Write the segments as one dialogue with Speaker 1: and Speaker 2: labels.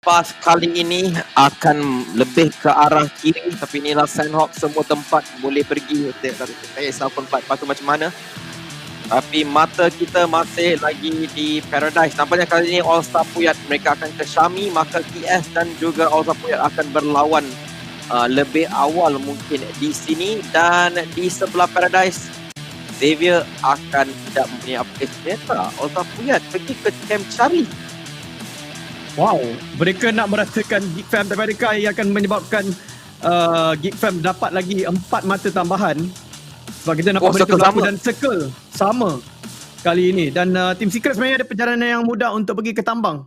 Speaker 1: Pas kali ini akan lebih ke arah kiri, tapi inilah Sandhawk, semua tempat boleh pergi. Tak kisah tempat patut macam mana. Tapi mata kita masih lagi di Paradise. Nampaknya kali ini All Star Puyat mereka akan ke Syami, maka TS dan juga All Star Puyat akan berlawan lebih awal mungkin di sini. Dan di sebelah Paradise, Xavier akan tidak mempunyai upgrade senjata. All Star Puyat pergi ke Camp Charlie.
Speaker 2: Wow, mereka nak merasakan Geek Fam daripada mereka yang akan menyebabkan Geek Fam dapat lagi 4 mata tambahan. Sebab kita nampak mereka berlaku dan circle sama kali ini. Dan Team Secret sebenarnya ada perjalanan yang mudah untuk pergi ke tambang.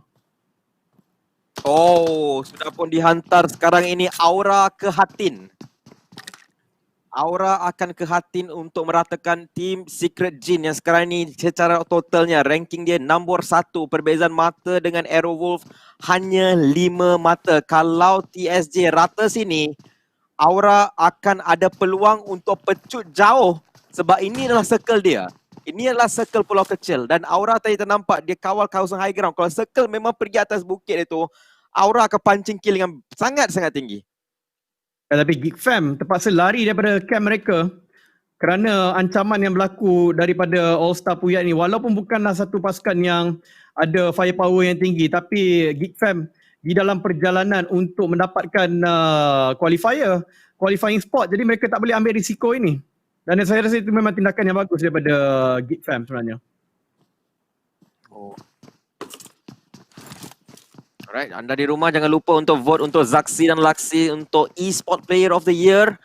Speaker 1: Oh, sudah pun dihantar sekarang ini Aura ke Hatin. Aura akan ke Hatin untuk meratakan Team Secret Jin yang sekarang ini secara totalnya ranking dia nombor 1. Perbezaan mata dengan Arrow Wolf hanya 5 mata. Kalau TSJ rata sini, Aura akan ada peluang untuk pecut jauh sebab ini adalah circle dia. Ini adalah circle pulau kecil dan Aura tadi ternampak dia kawal kawasan high ground. Kalau circle memang pergi atas bukit itu, Aura akan pancing kill dengan sangat-sangat tinggi.
Speaker 2: Tapi Geek Fam terpaksa lari daripada camp mereka kerana ancaman yang berlaku daripada All Star Puyat ni. Walaupun bukanlah satu pasukan yang ada firepower yang tinggi, tapi Geek Fam di dalam perjalanan untuk mendapatkan qualifying spot, jadi mereka tak boleh ambil risiko ini. Dan saya rasa itu memang tindakan yang bagus daripada Geek Fam sebenarnya.
Speaker 1: Oh. Alright, anda di rumah jangan lupa untuk vote untuk Zaxi dan Laxi untuk eSport Player of the Year.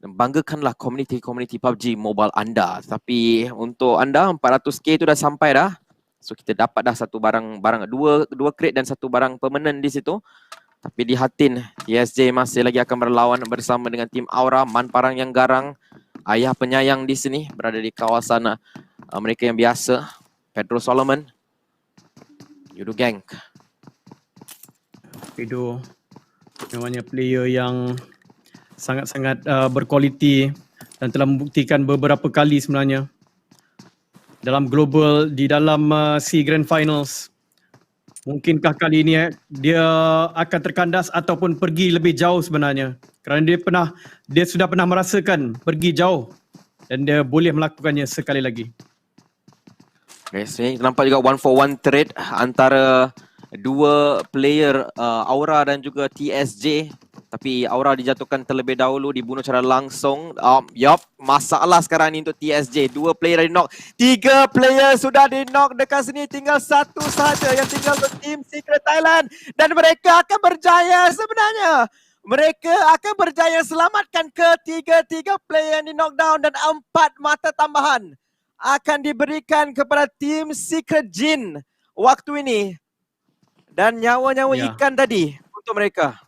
Speaker 1: Dan banggakanlah community PUBG Mobile anda. Tapi untuk anda 400k itu dah sampai dah. So kita dapat dah satu barang dua crate dan satu barang permanent di situ. Tapi di Hatin, TSJ masih lagi akan berlawan bersama dengan tim Aura, Man Parang yang garang, ayah penyayang di sini berada di kawasan mereka yang biasa, Pedro Solomon, Yudu Gang.
Speaker 2: Pedro memangnya player yang sangat-sangat berkualiti dan telah membuktikan beberapa kali sebenarnya dalam global di dalam SEA Grand Finals. Mungkinkah kali ini dia akan terkandas ataupun pergi lebih jauh sebenarnya, kerana dia sudah pernah merasakan pergi jauh dan dia boleh melakukannya sekali lagi.
Speaker 1: Okay, sini nampak juga 1-for-1 trade antara dua player Aura dan juga TSJ. Tapi Aura dijatuhkan terlebih dahulu, dibunuh secara langsung. Masalah sekarang ni untuk TSJ. 2 player di knock, 3 player sudah di knock dekat sini. Tinggal satu saja yang tinggal untuk Team Secret Thailand. Dan mereka akan berjaya sebenarnya. Mereka akan berjaya selamatkan ketiga-tiga player yang di knockdown. Dan 4 mata tambahan akan diberikan kepada Team Secret Jin waktu ini. Dan nyawa-nyawa ikan tadi untuk mereka.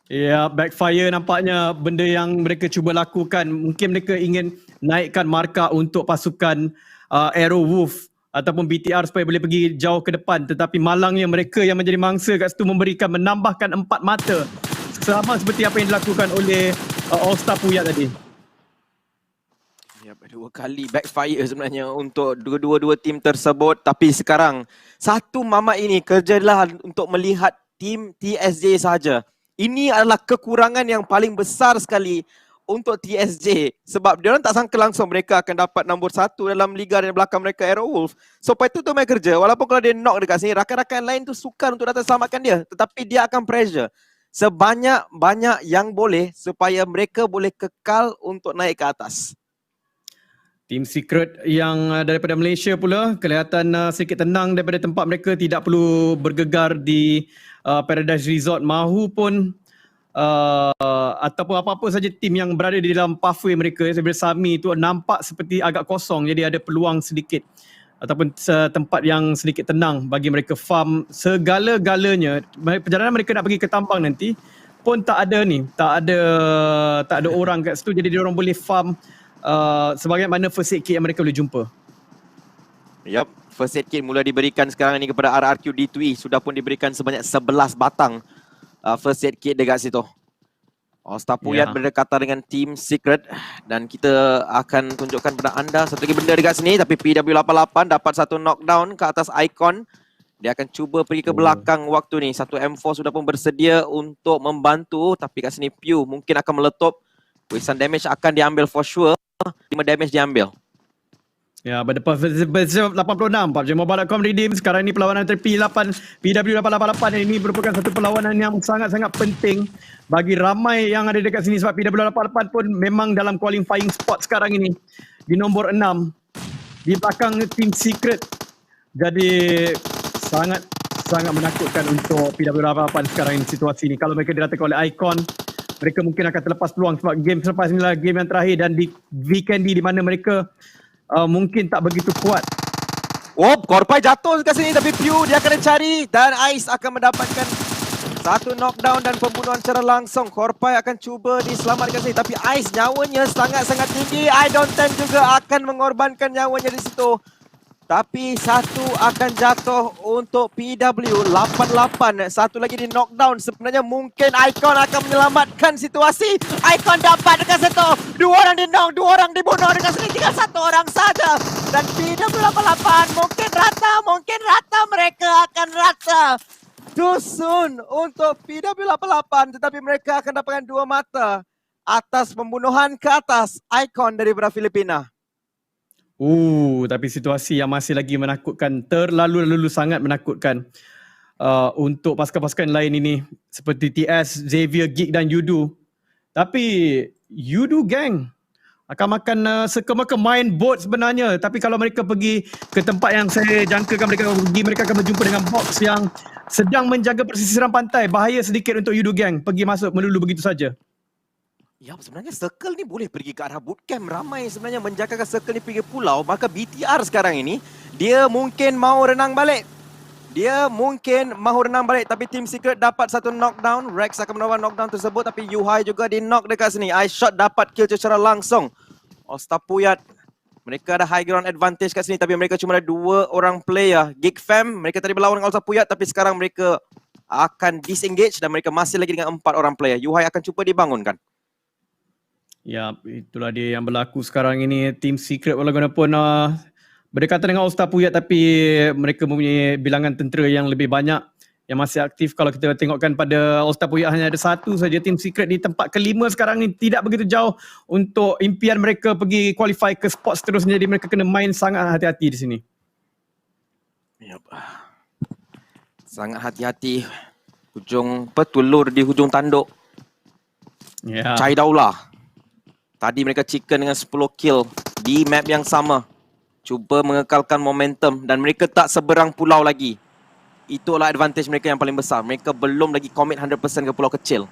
Speaker 2: Ya, backfire nampaknya benda yang mereka cuba lakukan. Mungkin mereka ingin naikkan markah untuk pasukan Arrow Wolf ataupun BTR supaya boleh pergi jauh ke depan. Tetapi malangnya mereka yang menjadi mangsa kat situ menambahkan 4 mata. Sama seperti apa yang dilakukan oleh All Star Puyat tadi.
Speaker 1: Ya, 2 kali backfire sebenarnya untuk dua-dua tim tersebut. Tapi sekarang satu mamat ini kerjalah untuk melihat tim TSJ sahaja. Ini adalah kekurangan yang paling besar sekali untuk TSJ. Sebab dia orang tak sangka langsung mereka akan dapat nombor 1 dalam liga dan belakang mereka Arrow Wolf. So lepas itu main kerja. Walaupun kalau dia knock dekat sini, rakan-rakan lain tu sukar untuk datang selamatkan dia. Tetapi dia akan pressure sebanyak-banyak yang boleh supaya mereka boleh kekal untuk naik ke atas.
Speaker 2: Team Secret yang daripada Malaysia pula kelihatan sedikit tenang daripada tempat mereka, tidak perlu bergegar di Paradise Resort. Mahu pun ataupun apa-apa saja tim yang berada di dalam pathway mereka sebenarnya Sami itu nampak seperti agak kosong, jadi ada peluang sedikit ataupun tempat yang sedikit tenang bagi mereka farm segala-galanya. Perjalanan mereka nak pergi ke tambang nanti pun tak ada orang kat situ, jadi dia orang boleh farm sebagaimana first aid kit yang mereka boleh jumpa.
Speaker 1: Yup, first aid kit mula diberikan sekarang ini kepada RRQ D2E. Sudah pun diberikan sebanyak 11 batang first aid kit dekat situ. All Star Puyat berdekatan dengan Team Secret. Dan kita akan tunjukkan kepada anda satu lagi benda dekat sini. Tapi PW88 dapat satu knockdown ke atas Icon. Dia akan cuba pergi ke belakang waktu ni. Satu M4 sudah pun bersedia untuk membantu. Tapi kat sini Pew mungkin akan meletup. Wisan damage akan diambil for sure. 5 damage diambil.
Speaker 2: Ya, pada position 86, PUBG Mobile.com redeem. Sekarang ini perlawanan antara PW888 ini merupakan satu perlawanan yang sangat-sangat penting bagi ramai yang ada dekat sini sebab PW888 pun memang dalam qualifying spot sekarang ini di nombor 6 di belakang Team Secret. Jadi sangat menakutkan untuk PW888 sekarang ini situasi ini. Kalau mereka diratakan oleh Icon, mereka mungkin akan terlepas peluang sebab game selepas inilah game yang terakhir dan di weekend di mana mereka mungkin tak begitu kuat.
Speaker 1: Korpai jatuh ke sini tapi Pew dia akan cari dan Ice akan mendapatkan satu knockdown dan pembunuhan secara langsung. Korpai akan cuba diselamatkan sini tapi Ice nyawanya sangat-sangat tinggi. I don't think juga akan mengorbankan nyawanya di situ. Tapi satu akan jatuh untuk PW88. Satu lagi di knockdown. Sebenarnya mungkin Icon akan menyelamatkan situasi. Icon dapat dekat situ. 2 orang di knock, 2 orang dibunuh. Dekat sini tinggal 1 orang saja. Dan PW88 mungkin rata. Mereka akan rata. Too soon untuk PW88. Tetapi mereka akan dapatkan 2 mata atas pembunuhan ke atas Icon daripada Filipina.
Speaker 2: Tapi situasi yang masih lagi menakutkan, terlalu sangat menakutkan untuk pasukan-pasukan lain ini seperti TS, Xavier, Geek dan Yudu. Tapi Yudu gang akan makan seka-meka main boat sebenarnya. Tapi kalau mereka pergi ke tempat yang saya jangkakan mereka pergi, mereka akan berjumpa dengan box yang sedang menjaga persisiran pantai. Bahaya sedikit untuk Yudu gang pergi masuk melulu begitu saja.
Speaker 1: Ya, sebenarnya circle ni boleh pergi ke arah bootcamp. Ramai sebenarnya menjagakan circle ni pergi pulau. Maka BTR sekarang ini, dia mungkin mahu renang balik. Tapi Team Secret dapat satu knockdown. Rex akan melawan knockdown tersebut. Tapi Yuhai juga di knock dekat sini. iShot dapat kill secara langsung. Ostapuyat, mereka ada high ground advantage kat sini. Tapi mereka cuma ada 2 orang player. Geek Fam, mereka tadi berlawan dengan Ostapuyat. Tapi sekarang mereka akan disengage. Dan mereka masih lagi dengan 4 orang player. Yuhai akan cuba dibangunkan.
Speaker 2: Ya, itulah dia yang berlaku sekarang ini. Team Secret walaupun berdekatan dengan All-Star Puyat tapi mereka mempunyai bilangan tentera yang lebih banyak yang masih aktif. Kalau kita tengokkan pada All-Star Puyat hanya ada 1 saja. Team Secret di tempat ke-5 sekarang ni tidak begitu jauh untuk impian mereka pergi qualify ke spot seterusnya. Jadi mereka kena main sangat hati-hati di sini.
Speaker 1: Yep. Sangat hati-hati. Telur di hujung tanduk.
Speaker 2: Ya.
Speaker 1: Chai Daulah. Tadi mereka chicken dengan 10 kill di map yang sama. Cuba mengekalkan momentum dan mereka tak seberang pulau lagi. Itulah advantage mereka yang paling besar. Mereka belum lagi commit 100% ke pulau kecil.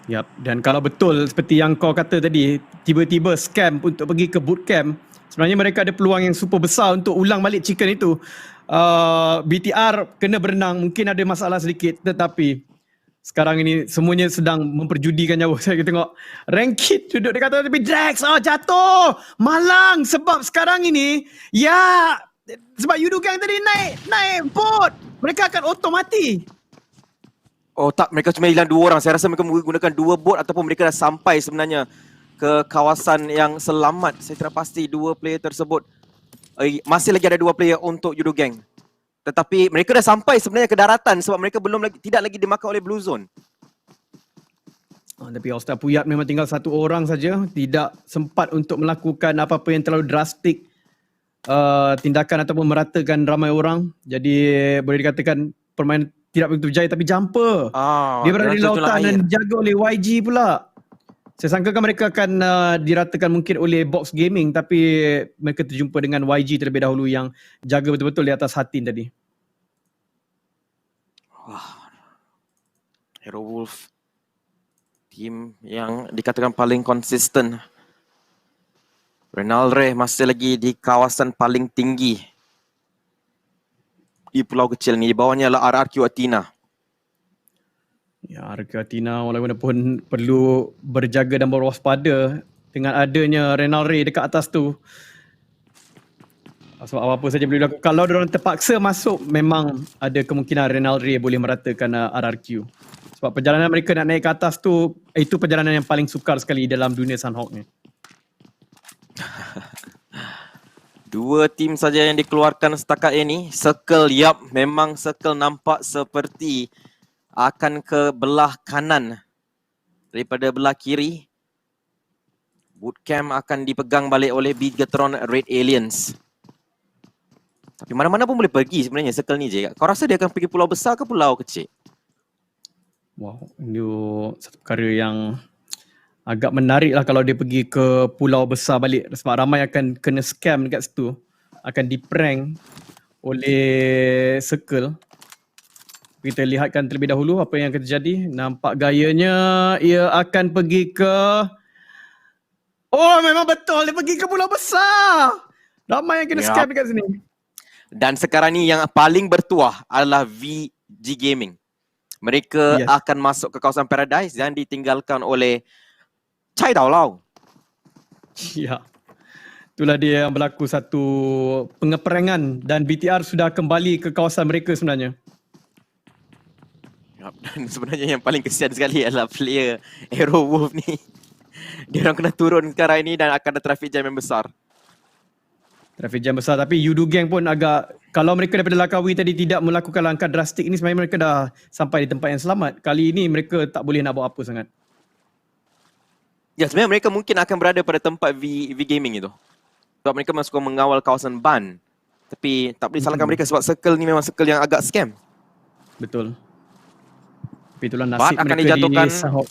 Speaker 2: Yap, dan kalau betul seperti yang kau kata tadi, tiba-tiba scam untuk pergi ke bootcamp, sebenarnya mereka ada peluang yang super besar untuk ulang balik chicken itu. BTR kena berenang, mungkin ada masalah sedikit tetapi sekarang ini semuanya sedang memperjudikan nyawa. Saya tengok Rankit duduk dekat atas tapi Drax jatuh. Malang sebab sekarang ini sebab Yudu gang tadi naik boat. Mereka akan auto mati.
Speaker 1: Oh tak, mereka cuma hilang 2 orang. Saya rasa mereka menggunakan 2 boat ataupun mereka dah sampai sebenarnya ke kawasan yang selamat. Saya tidak pasti 2 player tersebut. Masih lagi ada 2 player untuk Yudu gang. Tetapi mereka dah sampai sebenarnya ke daratan sebab mereka tidak lagi dimakan oleh Blue Zone.
Speaker 2: Tapi All-Star Puyat memang tinggal 1 orang saja. Tidak sempat untuk melakukan apa-apa yang terlalu drastik. Tindakan ataupun meratakan ramai orang. Jadi boleh dikatakan permainan tidak begitu berjaya. Tapi jumper. Dia berada di lautan dan dijaga oleh YG pula. Saya sangkakan mereka akan diratakan mungkin oleh Box Gaming. Tapi mereka terjumpa dengan YG terlebih dahulu yang jaga betul-betul di atas Hatin tadi.
Speaker 1: Hero Wolf. Tim yang dikatakan paling konsisten. Renalre masih lagi di kawasan paling tinggi di pulau kecil ni. Di bawahnya adalah RRQ Athena.
Speaker 2: Ya, RRQ Athena walaupun perlu berjaga dan berwaspada dengan adanya Renalre dekat atas tu. Sebab apa-apa saja boleh dilakukan. Kalau diorang terpaksa masuk, memang ada kemungkinan Renalre boleh meratakan RRQ. Sebab perjalanan mereka nak naik ke atas tu, itu perjalanan yang paling sukar sekali dalam dunia Sunhawk ni.
Speaker 1: Dua tim saja yang dikeluarkan setakat ini. Circle, yap, memang Circle nampak seperti akan ke belah kanan daripada belah kiri. Bootcamp akan dipegang balik oleh Bigatron Red Aliens. Tapi mana-mana pun boleh pergi sebenarnya Circle ni je. Kau rasa dia akan pergi pulau besar ke pulau kecil?
Speaker 2: Wow, ini satu perkara yang agak menarik lah kalau dia pergi ke pulau besar balik. Sebab ramai akan kena scam dekat situ. Akan di-prank oleh Circle. Kita lihatkan terlebih dahulu apa yang akan terjadi. Nampak gayanya ia akan pergi ke... Oh, memang betul dia pergi ke pulau besar. Ramai yang kena
Speaker 1: Yap.
Speaker 2: scam dekat sini.
Speaker 1: Dan sekarang ni yang paling bertuah adalah VG Gaming. Mereka
Speaker 2: Yes.
Speaker 1: akan masuk ke kawasan Paradise dan ditinggalkan oleh Chai Dao Lao.
Speaker 2: Ya. Itulah dia yang berlaku satu pengeperangan dan BTR sudah kembali ke kawasan mereka sebenarnya.
Speaker 1: Dan sebenarnya yang paling kesian sekali adalah player Arrow Wolf ni. Dia orang kena turun sekarang ini dan akan ada traffic jam yang besar.
Speaker 2: Traffic jam besar tapi Yudu Gang pun agak, kalau mereka daripada Langkawi tadi tidak melakukan langkah drastik ni, sebenarnya mereka dah sampai di tempat yang selamat. Kali ini mereka tak boleh nak buat apa sangat.
Speaker 1: Ya, sebenarnya mereka mungkin akan berada pada tempat V Gaming itu. Sebab mereka masuk mengawal kawasan Ban. Tapi tak boleh salahkan mereka sebab Circle ni memang Circle yang agak scam.
Speaker 2: Betul. Tapi itulah
Speaker 1: Bat
Speaker 2: nasib
Speaker 1: akan
Speaker 2: mereka
Speaker 1: dijatuhkan.
Speaker 2: di Sahok.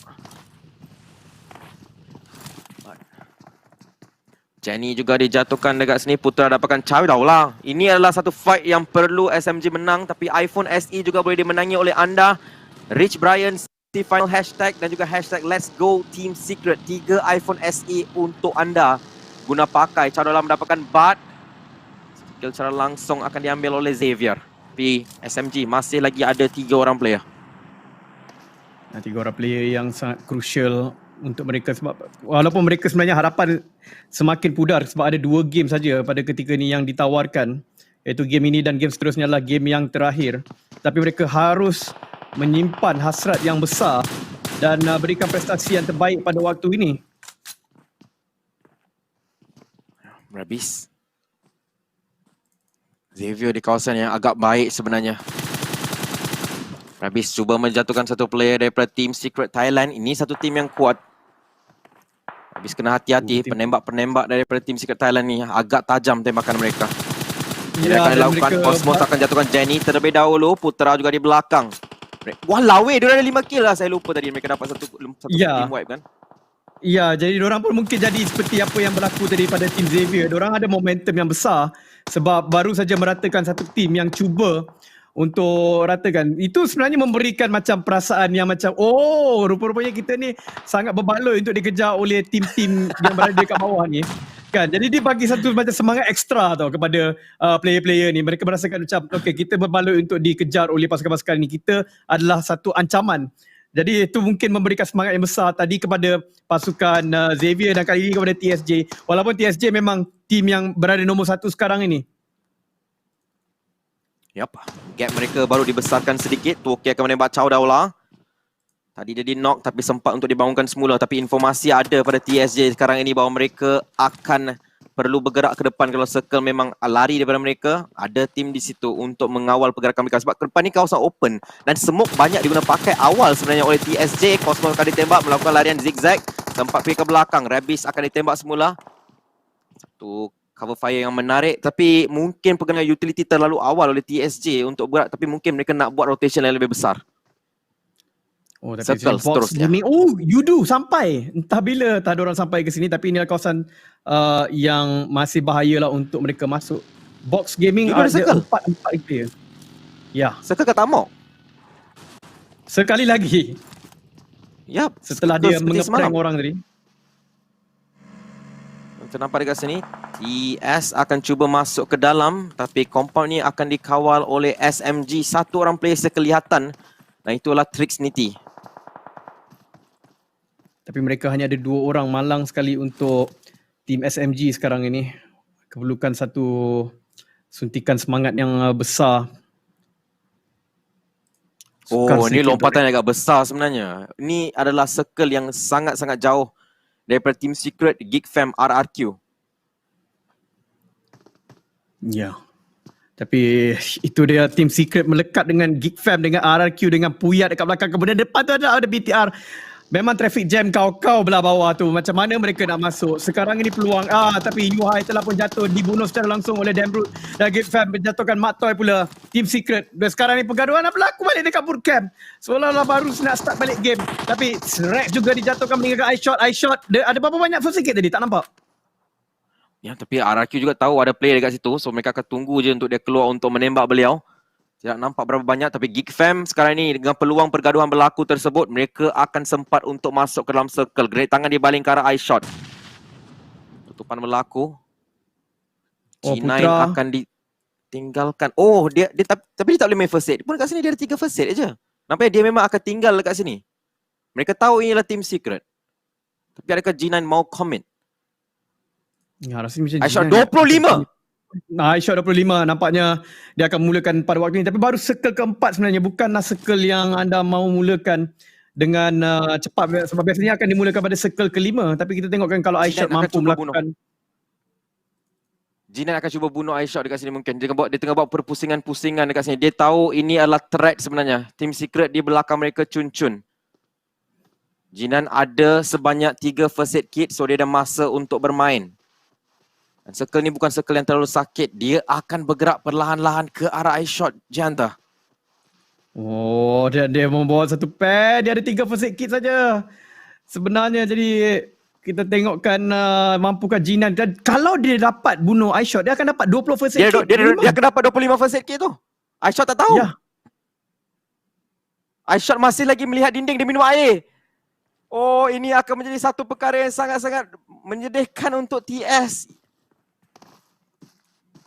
Speaker 1: Jenny juga dijatuhkan dekat sini. Putra dapatkan Chai Dao lah. Ini adalah satu fight yang perlu SMG menang. Tapi iPhone SE juga boleh dimenangi oleh anda. Rich Brian, the final hashtag dan juga hashtag Let's Go Team Secret. 3 iPhone SE untuk anda guna pakai. Chai Dao lah mendapatkan Bat. Skill secara langsung akan diambil oleh Xavier. Tapi SMG masih lagi ada 3 orang player.
Speaker 2: 3 orang player yang sangat crucial untuk mereka, sebab walaupun mereka sebenarnya harapan semakin pudar sebab ada 2 game saja pada ketika ni yang ditawarkan, iaitu game ini dan game seterusnya adalah game yang terakhir, tapi mereka harus menyimpan hasrat yang besar dan berikan prestasi yang terbaik pada waktu ini.
Speaker 1: Rabis. Xavier di kawasan yang agak baik sebenarnya. Rabis cuba menjatuhkan satu player daripada Team Secret Thailand. Ini satu tim yang kuat. Rabis kena hati-hati. Penembak-penembak daripada Team Secret Thailand ni agak tajam tembakan mereka. Dia akan dilakukan. Cosmos akan jatuhkan Jenny terlebih dahulu. Putra juga di belakang. Walau dia ada 5 kill lah. Saya lupa tadi mereka dapat satu team wipe kan.
Speaker 2: Ya, jadi diorang pun mungkin jadi seperti apa yang berlaku tadi pada tim Xavier. Diorang ada momentum yang besar sebab baru saja meratakan satu tim yang cuba untuk ratakan. Itu sebenarnya memberikan macam perasaan yang macam, oh, rupa-rupanya kita ni sangat berbaloi untuk dikejar oleh tim-tim yang berada dekat bawah ni. Kan? Jadi dia bagi satu macam semangat ekstra tau kepada player-player ni. Mereka merasakan macam, okay, kita berbaloi untuk dikejar oleh pasukan-pasukan ni. Kita adalah satu ancaman. Jadi itu mungkin memberikan semangat yang besar tadi kepada pasukan Xavier dan kali ini kepada TSJ. Walaupun TSJ memang tim yang berada nombor 1 sekarang ini.
Speaker 1: Yap, gap mereka baru dibesarkan sedikit. Tuoki akan menembak Chao Dao lah. Tadi dia di-knock tapi sempat untuk dibangunkan semula. Tapi informasi ada pada TSJ sekarang ini bahawa mereka akan perlu bergerak ke depan kalau Circle memang lari daripada mereka. Ada tim di situ untuk mengawal pergerakan mereka. Sebab ke depan ni kawasan open. Dan smoke banyak diguna pakai awal sebenarnya oleh TSJ. Cosmos akan ditembak, melakukan larian zigzag. Sempat pergi ke belakang. Rabis akan ditembak semula. Satu cover fire yang menarik, tapi mungkin pegangan utility terlalu awal oleh TSJ untuk berat, tapi mungkin mereka nak buat rotation yang lebih besar.
Speaker 2: Oh, tapi
Speaker 1: Circle seterusnya.
Speaker 2: Oh, Yudu sampai. Entah bila tak ada orang sampai ke sini, tapi inilah kawasan yang masih bahayalah untuk mereka masuk. Box Gaming
Speaker 1: Yudu ada
Speaker 2: 4 player. Ya.
Speaker 1: Circle kat Tamok.
Speaker 2: Sekali lagi.
Speaker 1: Yap.
Speaker 2: Setelah dia mengeprank orang tadi.
Speaker 1: Kita nampak dekat sini, TS akan cuba masuk ke dalam, tapi compound ni akan dikawal oleh SMG. 1 orang player sekelihatan, dan itulah Trix Niti.
Speaker 2: Tapi mereka hanya ada 2 orang, malang sekali untuk tim SMG sekarang ini. Keperlukan satu suntikan semangat yang besar.
Speaker 1: Oh, ni lompatan yang agak besar sebenarnya. Ini adalah circle yang sangat-sangat jauh daripada Team Secret, Geek Fam, RRQ.
Speaker 2: Ya. Tapi itu dia Team Secret melekat dengan Geek Fam, dengan RRQ, dengan Puyat dekat belakang. Kemudian depan tu ada BTR. Memang traffic jam kau belah bawah tu. Macam mana mereka nak masuk? Sekarang ini peluang. Tapi Yuhai telah pun jatuh. Dibunuh secara langsung oleh Dambrut. Dan Geek Fam menjatuhkan Mak Toy pula. Team Secret. Dan sekarang ni pergaduhan nak berlaku balik dekat bootcamp. Seolah-olah baru nak start balik game. Tapi Rex juga dijatuhkan meninggalkan iShot. Ada berapa banyak first ticket tadi? Tak nampak?
Speaker 1: Ya, tapi RRQ juga tahu ada player dekat situ. So mereka akan tunggu je untuk dia keluar untuk menembak beliau. Tidak nampak berapa banyak, tapi Geek Fam sekarang ini dengan peluang pergaduhan berlaku tersebut, mereka akan sempat untuk masuk ke dalam circle. Grenade tangan dibaling ke arah iShot. Tutupan berlaku. G9 akan ditinggalkan. Tapi dia tak boleh main first aid. Pun kat sini dia ada 3 first aid je. Nampaknya dia memang akan tinggal dekat sini. Mereka tahu inilah Team Secret. Tapi adakah G9 mau commit?
Speaker 2: Ya, rasanya macam
Speaker 1: iShot 25.
Speaker 2: iShot 25 nampaknya dia akan mulakan pada waktu ini, tapi baru circle keempat sebenarnya, bukanlah circle yang anda mahu mulakan dengan cepat, sebab biasanya akan dimulakan pada circle kelima. Tapi kita tengokkan kalau iShot mampu melakukan
Speaker 1: G9 akan cuba bunuh iShot dekat sini mungkin. Dia tengah buat perpusingan-pusingan dekat sini. Dia tahu ini adalah threat sebenarnya. Team Secret di belakang mereka cun-cun. G9 ada sebanyak 3 first aid kit, so dia ada masa untuk bermain. Dan circle ni bukan circle yang terlalu sakit. Dia akan bergerak perlahan-lahan ke arah iShot, Janta.
Speaker 2: Oh, dia membawa satu pair. Dia ada 3 first aid kit saja sebenarnya. Jadi kita tengokkan mampukah G9. Dan kalau dia dapat bunuh iShot, dia akan dapat 20 first aid kit.
Speaker 1: Dia akan dapat 25 first aid kit tu. iShot tak tahu.
Speaker 2: Ya.
Speaker 1: iShot masih lagi melihat dinding, dia minum air. Oh, ini akan menjadi satu perkara yang sangat-sangat menyedihkan untuk TS.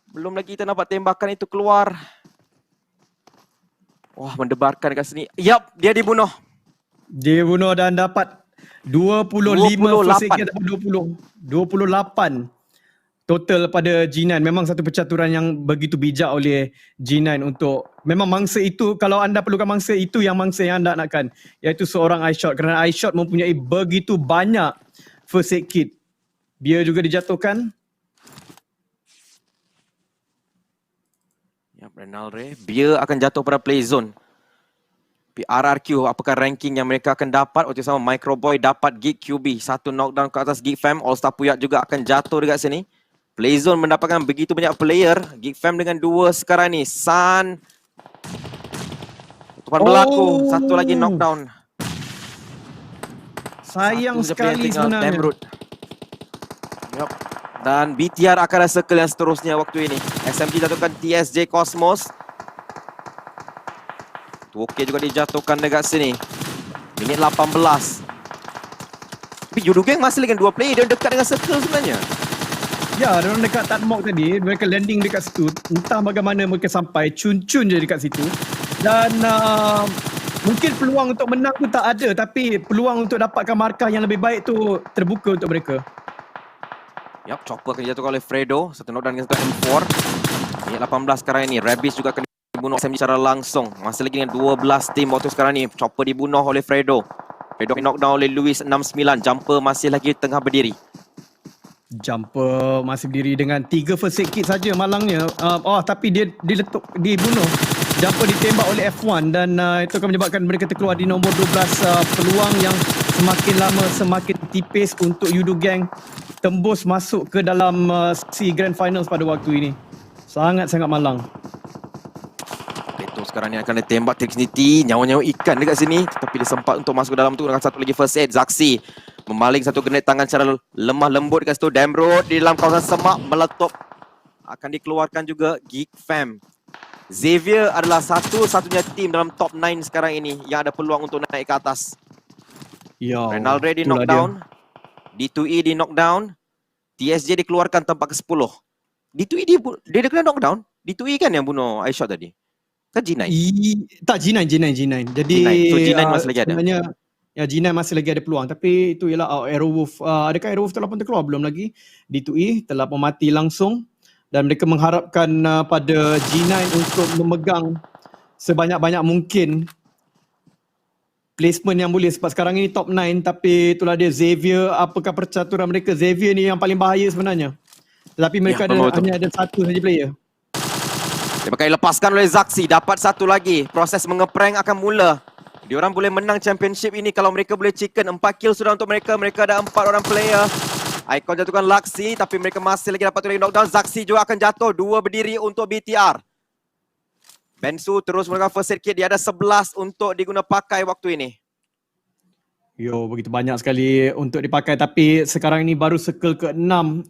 Speaker 1: Belum lagi kita nampak tembakan itu keluar. Wah, mendebarkan dekat sini. Yap, dia dibunuh.
Speaker 2: Dia bunuh dan dapat 25 first aid kit, 28 total pada G9. Memang satu percaturan yang begitu bijak oleh G9 untuk memang mangsa itu. Kalau anda perlukan mangsa itu, yang mangsa yang anda nakkan, iaitu seorang iShot. Kerana iShot mempunyai begitu banyak first aid kit. Dia juga dijatuhkan.
Speaker 1: Ya, Renalre. Dia akan jatuh pada play zone. RRQ, apakah ranking yang mereka akan dapat? Waktu sama Microboy dapat Geek QB. Satu knockdown ke atas Geek Fam. All Star Puyat juga akan jatuh dekat sini. Playzone mendapatkan begitu banyak player. Geek Fam dengan 2 sekarang ni. Sun. Tutupan berlaku. Satu lagi knockdown.
Speaker 2: Sayang sekali sebenarnya.
Speaker 1: Yep. Dan BTR akan ada circle yang seterusnya waktu ini. SMG jatuhkan TSJ Cosmos. 2K juga dijatuhkan dekat sini. Minit 18. Tapi Judo Gang masih lagi 2 player. Dia dekat dengan circle sebenarnya.
Speaker 2: Ya, orang dekat Tatmok tadi, mereka landing dekat situ. Entah bagaimana mereka sampai, cun-cun je dekat situ. Dan mungkin peluang untuk menang tu tak ada, tapi peluang untuk dapatkan markah yang lebih baik tu terbuka untuk mereka.
Speaker 1: Yup, Chopper akan dijatuhkan oleh Fredo. Satu knockdown dengan satu M4. Minit 18 sekarang ini. Rabbish juga akan dibunuh SMG secara langsung. Masih lagi dengan 12 tim waktu sekarang ni. Chopper dibunuh oleh Fredo. Fredo knockdown oleh Luis 69. Jumper masih lagi tengah berdiri.
Speaker 2: Jumper masih berdiri dengan 3 first aid kit saja malangnya. Tapi dia dibunuh. Jumper ditembak oleh F1 dan itu akan menyebabkan mereka terkeluar di nombor 12. Peluang yang semakin lama semakin tipis untuk Judo Gang tembus masuk ke dalam si Grand Finals pada waktu ini. Sangat-sangat malang.
Speaker 1: Itu sekarang ni akan ditembak Trinity. Nyawa-nyawa ikan dekat sini. Tapi dia sempat untuk masuk ke dalam tu dengan satu lagi first aid. Zaxi membaling satu grenade tangan secara lemah lembut dekat situ. Dambrot di dalam kawasan semak meletup. Akan dikeluarkan juga Geek Fam. Xavier adalah satu-satunya tim dalam top 9 sekarang ini yang ada peluang untuk naik ke atas.
Speaker 2: Ya,
Speaker 1: Renalre di knockdown. D2E di knockdown. TSJ dikeluarkan tempat ke-10. D2E dia kena knockdown. D2E kan yang bunuh iShot tadi. Kan G9?
Speaker 2: Tak, G9. Jadi
Speaker 1: G9. So G9 masih lagi ada.
Speaker 2: Sebenarnya ya, G9 masih lagi ada peluang. Tapi itu ialah Aerowolf. Adakah Aerowolf telah pun terkeluar? Belum lagi. D2E telah pun mati langsung. Dan mereka mengharapkan pada G9 untuk memegang sebanyak-banyak mungkin placement yang boleh. Sebab sekarang ini top 9. Tapi itulah dia Xavier. Apakah percaturan mereka? Xavier ni yang paling bahaya sebenarnya. Tetapi mereka hanya ada satu saja player.
Speaker 1: Dia pakai lepaskan oleh Zaxi. Dapat satu lagi. Proses mengeprank akan mula. Diorang boleh menang championship ini kalau mereka boleh chicken. 4 kill sudah untuk mereka. Mereka ada 4 orang player. Icon jatuhkan Luxy tapi mereka masih lagi dapat lagi knockdown. Zaxi juga akan jatuh. 2 berdiri untuk BTR. Bensu terus melakukan first aid kit. Dia ada 11 untuk diguna pakai waktu ini.
Speaker 2: Yo, begitu banyak sekali untuk dipakai tapi sekarang ini baru circle ke-6.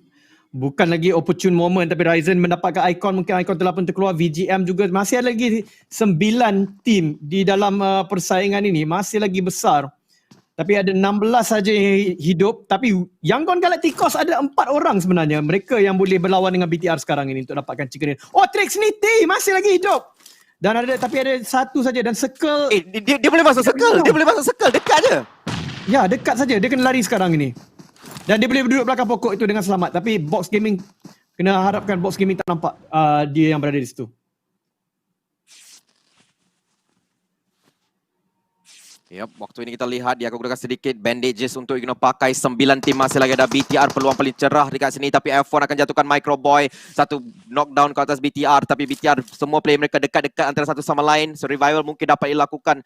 Speaker 2: Bukan lagi opportune moment tapi Ryzen mendapatkan Icon, mungkin Icon telah pun terkeluar. VGM juga masih ada lagi 9 tim di dalam persaingan ini, masih lagi besar. Tapi ada 16 saja yang hidup, tapi Yangon Galacticos ada 4 orang sebenarnya. Mereka yang boleh berlawan dengan BTR sekarang ini untuk dapatkan chicken. Oh, Trix ni T masih lagi hidup. Dan ada satu saja dan circle.
Speaker 1: Dia boleh masuk circle. Dia boleh masuk circle, dekat je.
Speaker 2: Ya, dekat saja. Dia kena lari sekarang ini. Dan dia boleh duduk belakang pokok itu dengan selamat. Tapi Box Gaming, kena harapkan Box Gaming tak nampak dia yang berada di situ.
Speaker 1: Yep, waktu ini kita lihat dia akan gunakan sedikit bandages untuk guna pakai. 9 tim masih lagi ada BTR. Peluang paling cerah dekat sini. Tapi F1 akan jatuhkan Microboy. Satu knockdown ke atas BTR. Tapi BTR semua player mereka dekat-dekat antara satu sama lain. So revival mungkin dapat dilakukan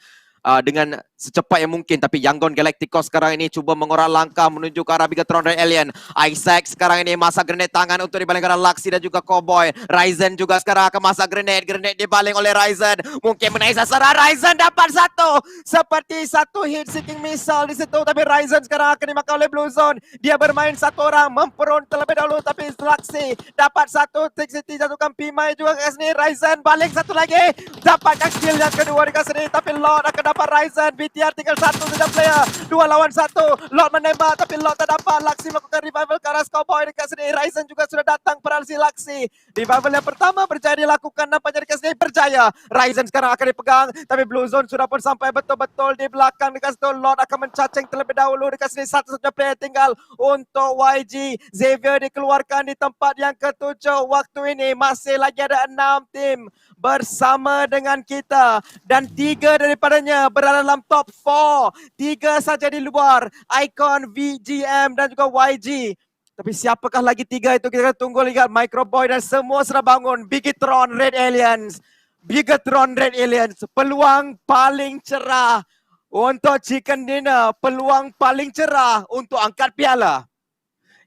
Speaker 1: dengan secepat yang mungkin. Tapi Yangon Galacticos sekarang ini cuba mengorak langkah menuju ke arah Bigatron Red Alien. Isaac sekarang ini masak grenade tangan untuk dibaling ke arah Luxy dan juga Cowboy. Ryzen juga sekarang akan masak grenade. Grenade dibaling oleh Ryzen. Mungkin menaik sasaran. Ryzen dapat satu. Seperti satu hit seeking missile di situ. Tapi Ryzen sekarang akan dimakan oleh Blue Zone. Dia bermain satu orang. Memperun terlebih dahulu. Tapi Luxy dapat satu. Tick City jatuhkan Pimai juga ke sini. Ryzen balik satu lagi. Dapatkan skill yang kedua di sini. Tapi Lord akan dapat Ryzen. BTR tinggal satu saja player. 2 lawan 1. Lord menembak tapi Lord tak dapat. Luxy melakukan revival ke arah Cowboy dekat sini. Ryzen juga sudah datang peralsi Luxy. Revival yang pertama berjaya dilakukan. Nampaknya dekat sini berjaya. Ryzen sekarang akan dipegang. Tapi Blue Zone sudah pun sampai betul-betul di belakang dekat situ. Lord akan mencacing terlebih dahulu dekat sini. Satu-satunya player tinggal untuk YG. Xavier dikeluarkan di tempat yang ke-7. Waktu ini masih lagi ada 6 tim bersama dengan kita. Dan 3 daripadanya berada dalam top 4. 3 saja di luar. Icon, VGM dan juga YG. Tapi siapakah lagi 3 itu? Kita tunggu lihat. Microboy dan semua sudah bangun. Bigatron Red Aliens. Bigatron Red Aliens. Peluang paling cerah untuk Chicken Dinner. Peluang paling cerah untuk angkat piala.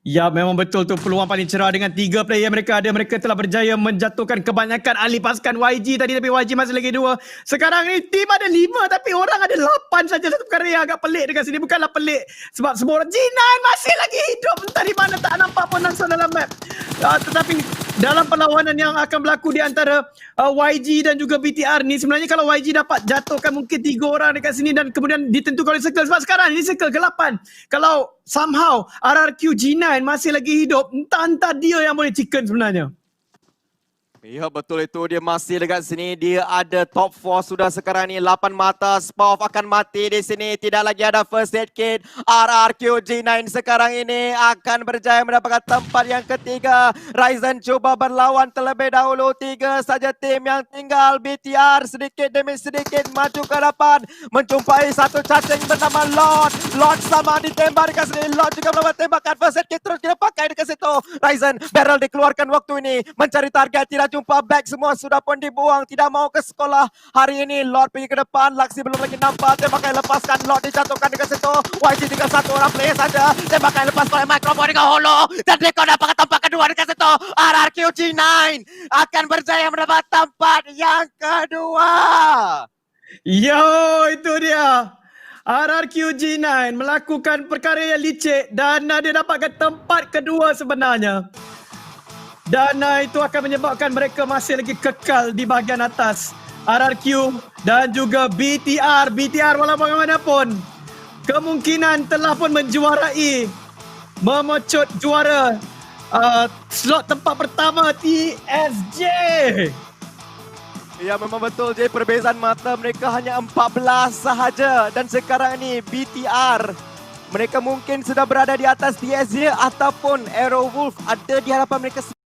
Speaker 2: Ya, memang betul tu peluang paling cerah dengan 3 player mereka ada. Mereka telah berjaya menjatuhkan kebanyakan ahli pasukan YG tadi tapi YG masih lagi 2. Sekarang ni tim ada 5 tapi orang ada 8 saja. Satu perkara yang agak pelik dekat sini. Bukanlah pelik sebab semua orang G9 masih lagi hidup. Entah di mana tak nampak pun langsung dalam map. Tetapi dalam perlawanan yang akan berlaku di antara YG dan juga BTR ni, sebenarnya kalau YG dapat jatuhkan mungkin 3 orang dekat sini dan kemudian ditentukan oleh circle. Sebab sekarang ini circle ke-8. Kalau somehow RRQ G9 masih lagi hidup, entah dia yang boleh chicken sebenarnya.
Speaker 1: Ya, betul itu. Dia masih dekat sini. Dia ada top 4 sudah sekarang ni. 8 mata. Spawn akan mati di sini. Tidak lagi ada first aid kit. RRQ G9 sekarang ini akan berjaya mendapatkan tempat yang ketiga. Ryzen cuba berlawan terlebih dahulu. 3 saja tim yang tinggal. BTR sedikit demi sedikit maju ke hadapan. Menjumpai satu cacing bernama Lord. Lord sama ditembak dekat sini. Lord juga melakukan tembakan first aid kit. Terus kita pakai dekat situ. Ryzen barrel dikeluarkan waktu ini. Mencari target. Tidak jumpa back, semua sudah pun dibuang. Tidak mau ke sekolah hari ini. Lord pergi ke depan. Luxy belum lagi nampak. Tembakan lepaskan. Lord dijatuhkan dekat situ. YG tinggal satu orang player saja. Tembakan lepas oleh Microphone dengan Holo. Dan mereka dapat tempat kedua dekat situ. RRQ G9 akan berjaya mendapat tempat yang kedua.
Speaker 2: Yo, itu dia. RRQ G9 melakukan perkara yang licik dan dia dapatkan tempat kedua sebenarnya. Dan itu akan menyebabkan mereka masih lagi kekal di bahagian atas. RRQ dan juga BTR. BTR walaupun bagaimanapun kemungkinan telah pun menjuarai, memecut juara slot tempat pertama TSJ.
Speaker 1: Ya, memang betul je, perbezaan mata mereka hanya 14 sahaja. Dan sekarang ini BTR, mereka mungkin sudah berada di atas TSJ ataupun Arrow Wolf ada di hadapan mereka